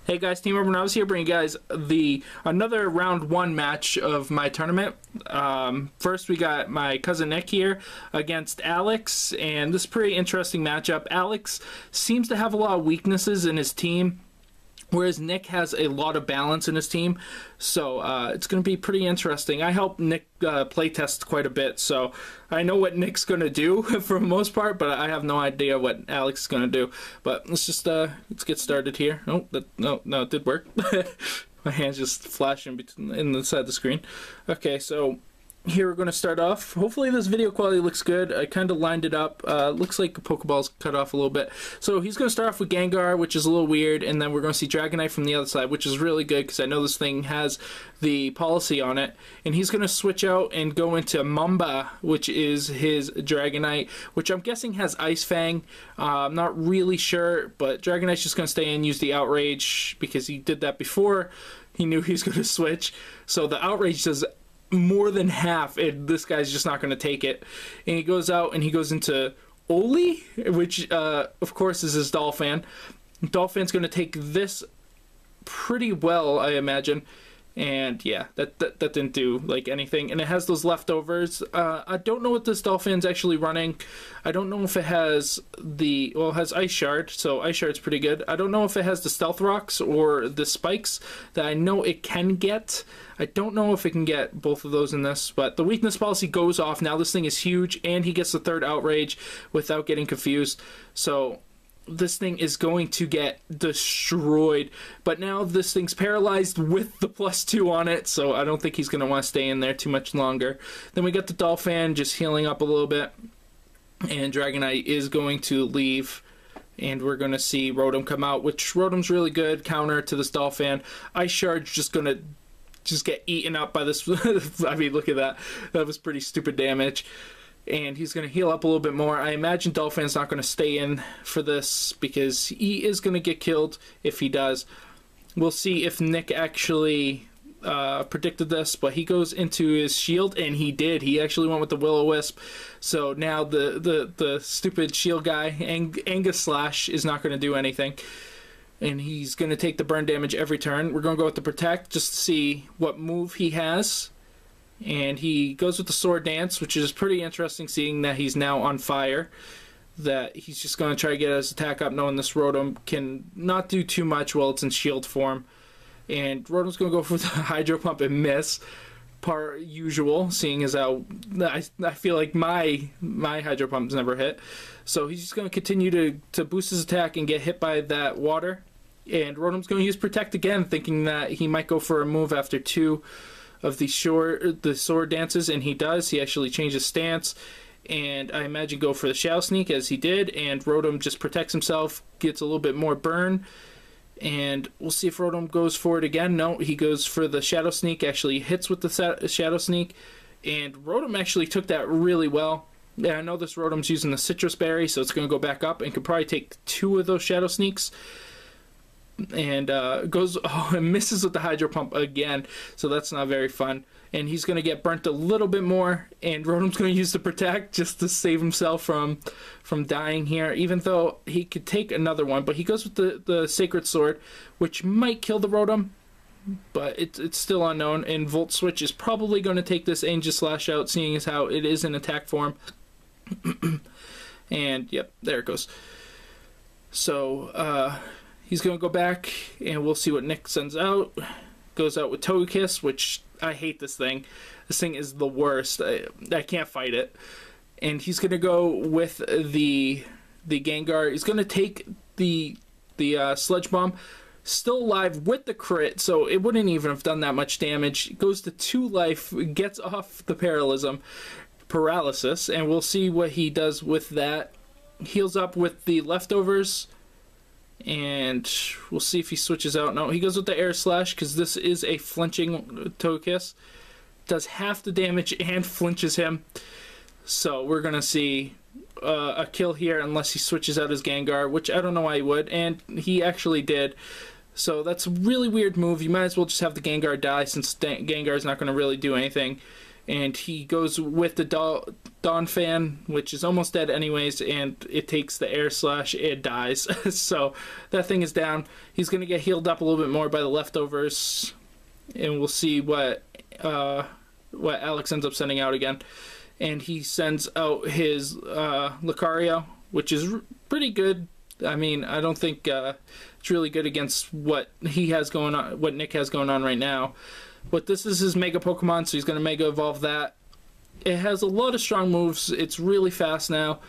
Hey guys, Team Urban, I was here bringing you guys another round 1 match of my tournament. First we got my cousin Nick here against Alex, and this is a pretty interesting matchup. Alex seems to have a lot of weaknesses in his team, whereas Nick has a lot of balance in his team, so it's going to be pretty interesting. I helped Nick playtest quite a bit, so I know what Nick's going to do for the most part, but I have no idea what Alex is going to do. But let's just let's get started here. Oh, no, it did work. My hand's just flashing in the side of the screen. Okay, so here we're going to start off. Hopefully this video quality looks good. I kind of lined it up. Looks like the Pokeball's cut off a little bit. So he's going to start off with Gengar, which is a little weird, and then we're going to see Dragonite from the other side, which is really good because I know this thing has the policy on it. And he's going to switch out and go into Mamba, which is his Dragonite, which I'm guessing has Ice Fang. I'm not really sure, but Dragonite's just going to stay in, use the Outrage, because he did that before. He knew he was going to switch. So the Outrage does more than half, and this guy's just not going to take it. And he goes out and he goes into Oli, which of course is his Dolphin. Dolphin's going to take this pretty well, I imagine. And yeah, that didn't do like anything. And it has those leftovers. I don't know what this Dolphin's actually running. I don't know if it has it has Ice Shard, so Ice Shard's pretty good. I don't know if it has the Stealth Rocks or the Spikes that I know it can get. I don't know if it can get both of those in this, but the weakness policy goes off. Now this thing is huge, and he gets the third Outrage without getting confused. So this thing is going to get destroyed. But now this thing's paralyzed with the +2 on it, so I don't think he's going to want to stay in there too much longer. Then we got the Dolphin just healing up a little bit, and Dragonite is going to leave. And we're going to see Rotom come out, which Rotom's really good counter to this Dolphin. Ice Shard's just going to get eaten up by this. I mean, look at that. That was pretty stupid damage. And he's going to heal up a little bit more. I imagine Dolphin's not going to stay in for this because he is going to get killed if he does. We'll see if Nick actually predicted this, but he goes into his shield, and he did. He actually went with the Will-O-Wisp. So now the stupid shield guy, Angus Slash, is not going to do anything. And he's going to take the burn damage every turn. We're going to go with the Protect just to see what move he has. And he goes with the Sword Dance, which is pretty interesting, seeing that he's now on fire. That he's just going to try to get his attack up, knowing this Rotom can not do too much while it's in shield form. And Rotom's going to go for the Hydro Pump and miss, per usual, seeing as how I feel like my Hydro Pump's never hit. So he's just going to continue to boost his attack and get hit by that water. And Rotom's going to use Protect again, thinking that he might go for a move after 2 of the sword dances, and he does. He actually changes stance, and I imagine go for the Shadow Sneak as he did, and Rotom just protects himself, gets a little bit more burn, and we'll see if Rotom goes for it again. No, he goes for the Shadow Sneak, actually hits with the Shadow Sneak, and Rotom actually took that really well. Yeah, I know this Rotom's using the Citrus Berry, so it's going to go back up and could probably take 2 of those Shadow Sneaks. And goes and misses with the Hydro Pump again, so that's not very fun. And he's going to get burnt a little bit more, and Rotom's going to use the Protect just to save himself from dying here, even though he could take another one. But he goes with the Sacred Sword, which might kill the Rotom, but it's still unknown. And Volt Switch is probably going to take this Aegislash out, seeing as how it is in attack form. And yep, there it goes. So he's going to go back, and we'll see what Nick sends out. Goes out with Togekiss, which I hate this thing. This thing is the worst. I can't fight it. And he's going to go with the Gengar. He's going to take the Sludge Bomb. Still alive with the crit, so it wouldn't even have done that much damage. It goes to 2 life, gets off the paralysis, and we'll see what he does with that. Heals up with the leftovers. And we'll see if he switches out. No, he goes with the Air Slash because this is a flinching Togekiss. Does half the damage and flinches him. So we're going to see a kill here unless he switches out his Gengar, which I don't know why he would. And he actually did. So that's a really weird move. You might as well just have the Gengar die since Gengar is not going to really do anything. and he goes with the Dawn Fan, which is almost dead anyways, and it takes the Air Slash. It dies. So that thing is down. He's going to get healed up a little bit more by the leftovers, and we'll see what Alex ends up sending out again. And he sends out his Lucario, which is pretty good. I mean, I don't think it's really good against what he has going on, what Nick has going on right now. But this is his Mega Pokemon, so he's going to Mega Evolve that. It has a lot of strong moves. It's really fast now,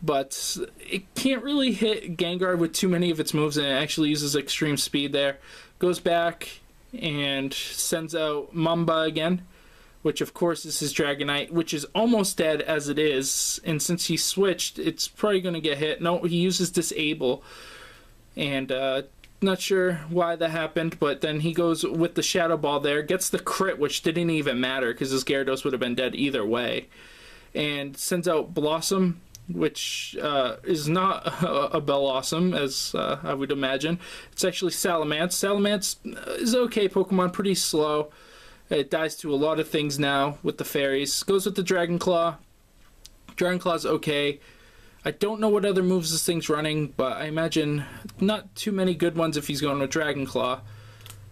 but it can't really hit Gengar with too many of its moves, and it actually uses extreme speed there. Goes back and sends out Mamba again, which of course is his Dragonite, which is almost dead as it is, and since he switched, it's probably going to get hit. No, he uses Disable, and not sure why that happened, but then he goes with the Shadow Ball there, gets the crit, which didn't even matter because his Gyarados would have been dead either way, and sends out Blossom, which is not a Bellossom, as I would imagine. It's actually Salamence. Salamence is okay Pokemon, pretty slow. It dies to a lot of things now with the fairies. Goes with the Dragon Claw. Dragon Claw's okay. I don't know what other moves this thing's running, but I imagine not too many good ones if he's going with Dragon Claw.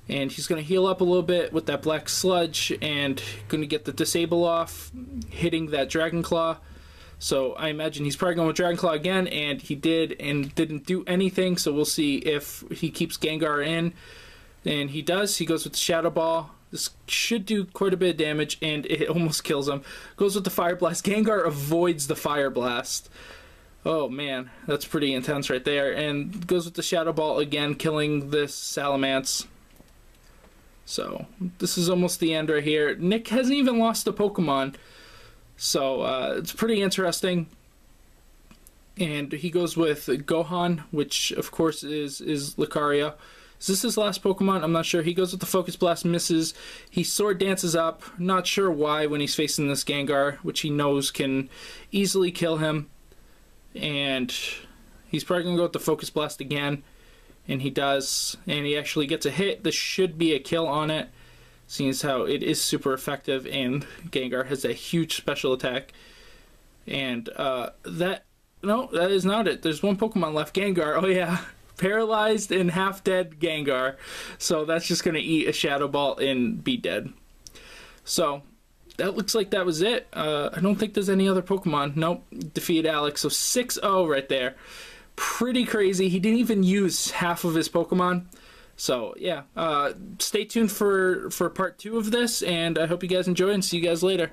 And he's going to heal up a little bit with that Black Sludge and going to get the Disable off, hitting that Dragon Claw. So I imagine he's probably going with Dragon Claw again, and he did and didn't do anything, so we'll see if he keeps Gengar in. And he does. He goes with the Shadow Ball. This should do quite a bit of damage, and it almost kills him. Goes with the Fire Blast. Gengar avoids the Fire Blast. Oh man, that's pretty intense right there. And goes with the Shadow Ball again, killing this Salamence. So, this is almost the end right here. Nick hasn't even lost a Pokemon. So, it's pretty interesting. And he goes with Gohan, which of course is Lucario. Is this his last Pokemon? I'm not sure. He goes with the Focus Blast, misses. He Sword Dances up. Not sure why when he's facing this Gengar, which he knows can easily kill him. And he's probably going to go with the Focus Blast again. And he does. And he actually gets a hit. This should be a kill on it, seeing as how it is super effective. And Gengar has a huge special attack. And no, that is not it. There's one Pokemon left. Gengar. Oh yeah. Paralyzed and half dead Gengar. So that's just going to eat a Shadow Ball and be dead. So that looks like that was it. I don't think there's any other Pokemon. Nope. Defeated Alex. So 6-0 right there. Pretty crazy. He didn't even use half of his Pokemon. So yeah. Stay tuned for part 2 of this, and I hope you guys enjoy, and see you guys later.